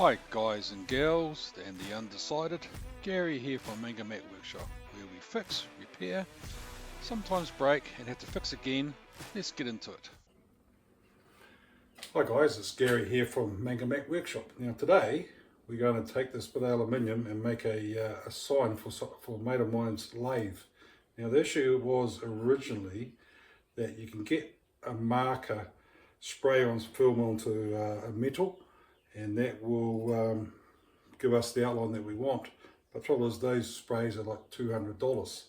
Hi guys and gals and the undecided, Gary here from Mangamac Workshop, where we fix, repair, sometimes break and have to fix again. Let's get into it. Hi guys, it's Gary here from Mangamac Workshop. Now today we're going to take this bit of aluminium and make a sign for a mate of mine's lathe. Now the issue was originally that you can get a marker, spray on film onto a metal, and that will give us the outline that we want. But the trouble is those sprays are like $200,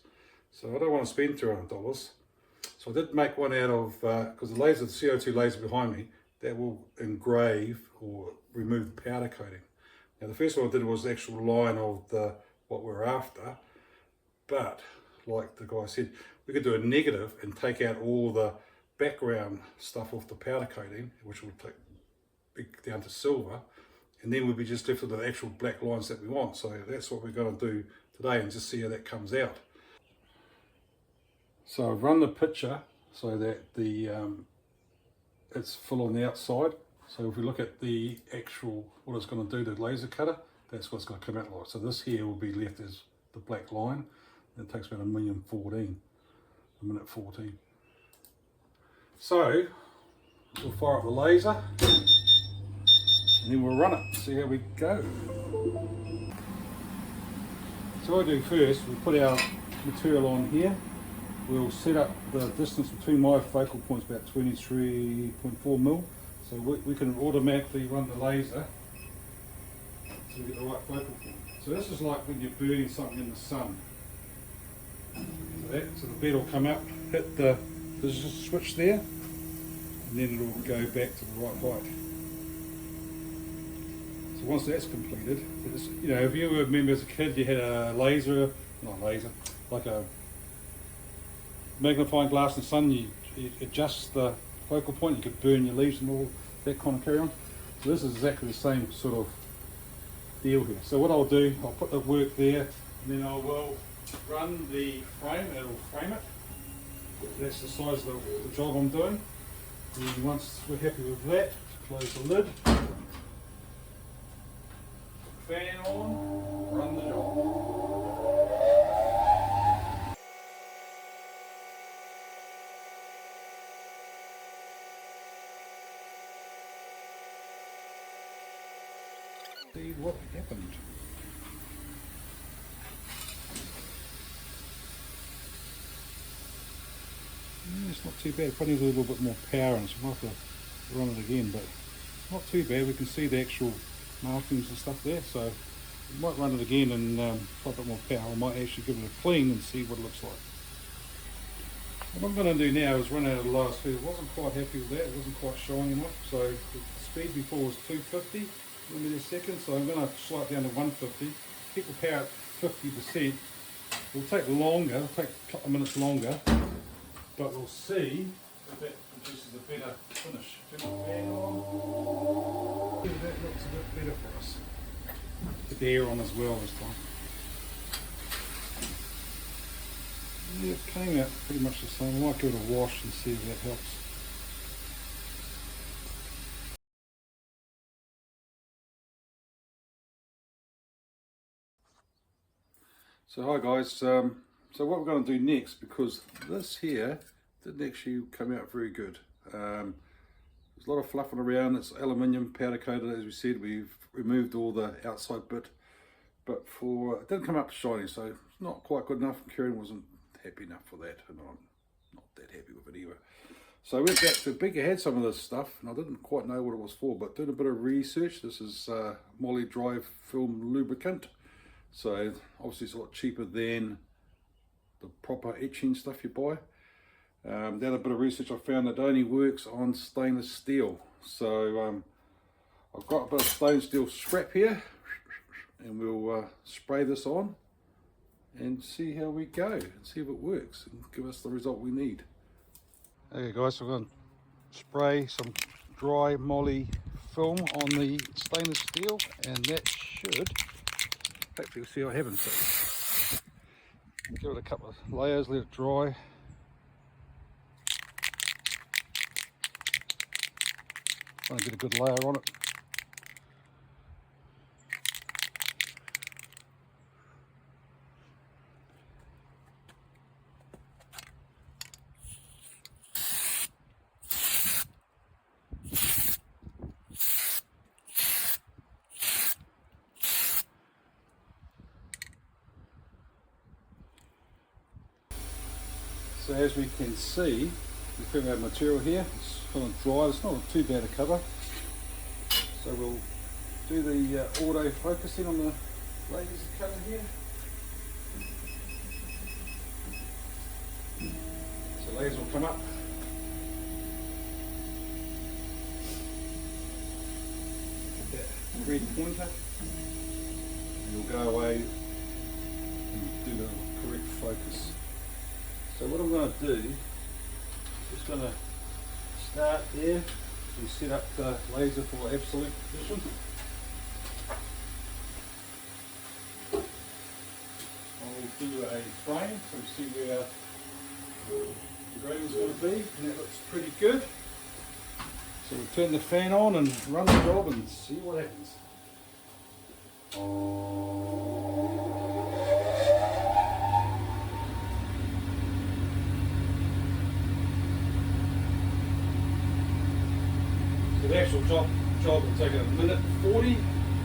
so I don't want to spend $200. So I did make one out of, because the laser, the CO2 laser behind me, that will engrave or remove the powder coating. Now the first one I did was the actual line of what we're after, but like the guy said, we could do a negative and take out all the background stuff off the powder coating, which will take down to silver, and then we'll be just left with the actual black lines that we want. So that's what we're going to do today and just see how that comes out. So I've run the picture so that the it's full on the outside. So if we look at the actual, what it's going to do to the laser cutter, that's what it's going to come out like. So this here will be left as the black line. It takes about a minute 14. So we'll fire up the laser and then we'll run it, see how we go. So what I do first, we put our material on here. We'll set up the distance between my focal points, about 23.4 mil. So we can automatically run the laser so we get the right focal point. So this is like when you're burning something in the sun. So the bed will come up, hit the switch there, and then it will go back to the right height. So once that's completed, you know, if you remember as a kid you had a like a magnifying glass in the sun, you adjust the focal point, you could burn your leaves and all that kind of carry on. So this is exactly the same sort of deal here. So what I'll do, I'll put the work there, and then I will run the frame, and it'll frame it. That's the size of the job I'm doing. And once we're happy with that, close the lid, fan on, run the job. See what happened. It's not too bad. Probably needs a little bit more power, and so we'll have to run it again, but not too bad. We can see the actual markings and stuff there, so we might run it again and try a bit more power. I might actually give it a clean and see what it looks like. What I'm going to do now is run out of the lowest speed. I wasn't quite happy with that. It wasn't quite shiny enough. So the speed before was 250 millimeters a second, so I'm going to slide it down to 150. Keep the power at 50%. It'll take longer. It'll take a couple of minutes longer, but we'll see if that produces a better finish. Turn the fan on. That looks a bit better for us. Put the air on as well this time. Yeah, it came out pretty much the same. I might give it a wash and see if that helps. So hi guys, so what we're going to do next, because this here didn't actually come out very good. There's a lot of fluffing around. It's aluminium powder coated, as we said. We've removed all the outside bit, but it didn't come up shiny, so it's not quite good enough. Kieran wasn't happy enough for that, and I'm not that happy with it either. So I went back to Bigger, had some of this stuff, and I didn't quite know what it was for, but doing a bit of research. This is Moly dry film lubricant. So obviously it's a lot cheaper than the proper etching stuff you buy. Done a bit of research, I found that it only works on stainless steel. So I've got a bit of stainless steel scrap here, and we'll spray this on and see how we go, and see if it works and give us the result we need. Okay guys, so we're going to spray some dry Moly film on the stainless steel, and that should hopefully see what happens. So give it a couple of layers, let it dry. Trying to get a good layer on it. So as we can see, we have our material here. It's kind of dry. It's not too bad a cover. So we'll do the auto focusing on the laser cutter here. So laser will come up. Get that red pointer. And you'll go away and do the correct focus. So what I'm going to do is just going to start there. We set up the laser for absolute position. I'll do a frame so we see where the engraving is going to be, and that looks pretty good. So we'll turn the fan on and run the job and see what happens. So the actual job will take a minute 40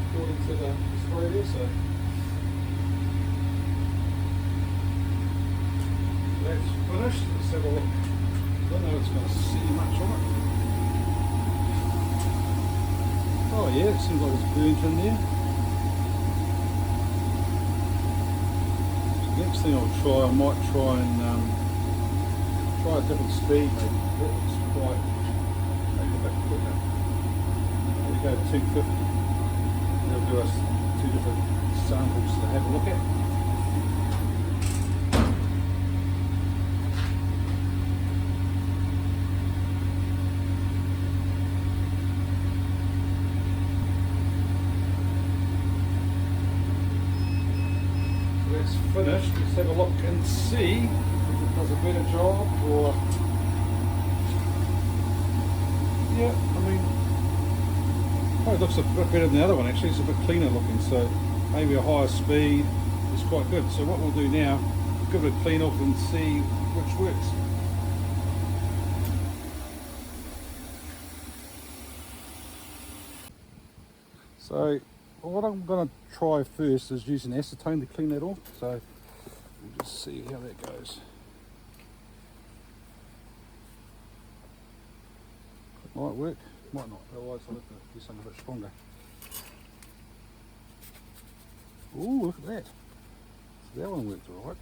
according to the display there. So that's finished. Let's have a look. I don't know if it's going to see much on it. Oh yeah, it seems like it's burnt in there. So next thing I'll try, I might try and try a different speed maybe. That looks quite, maybe a bit quicker. Maybe go 250. That'll do us two different samples to have a look at. Finished. Let's have a look and see if it does a better job or yeah, I mean probably looks a bit better than the other one actually. It's a bit cleaner looking, so maybe a higher speed is quite good. So what we'll do now, give it a clean off and see which works. So what I'm going to try first is using acetone to clean that off. So we'll just see how that goes. It might work, might not, otherwise I'll have to do something a bit stronger. Ooh, look at that. So that one worked alright.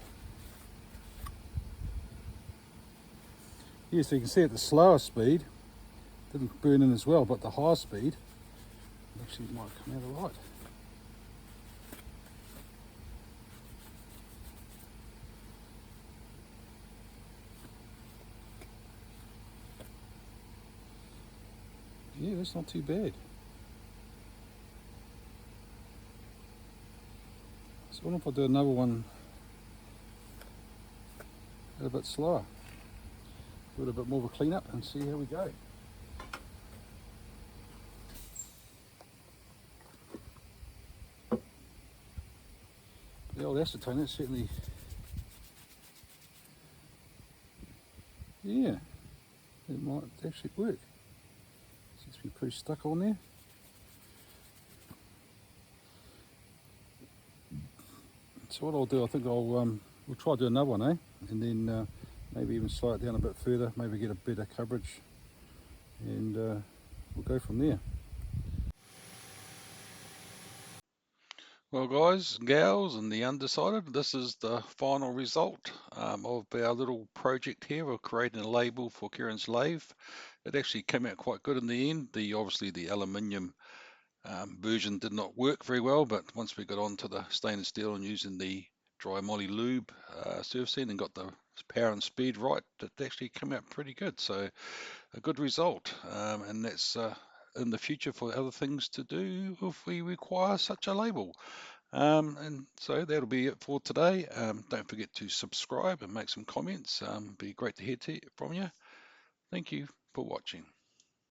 Yeah, so you can see at the slower speed, didn't burn in as well, but the higher speed actually might come out alright. Yeah, that's not too bad. So what if I do another one a bit slower? Do it a bit more of a clean up and see how we go. The old acetone, that's certainly, yeah, it might actually work. Seems to be pretty stuck on there. So what I'll do, I think we'll try to do another one, and then maybe even slow it down a bit further, maybe get a better coverage, and we'll go from there. Well guys, gals and the undecided, this is the final result of our little project here of creating a label for Kieran's lathe. It actually came out quite good in the end. Obviously the aluminium version did not work very well, but once we got onto the stainless steel and using the dry Moly lube surfacing and got the power and speed right, it actually came out pretty good. So a good result, and that's in the future for other things to do if we require such a label. And so that'll be it for today. Don't forget to subscribe and make some comments. Be great to hear from you. Thank you for watching.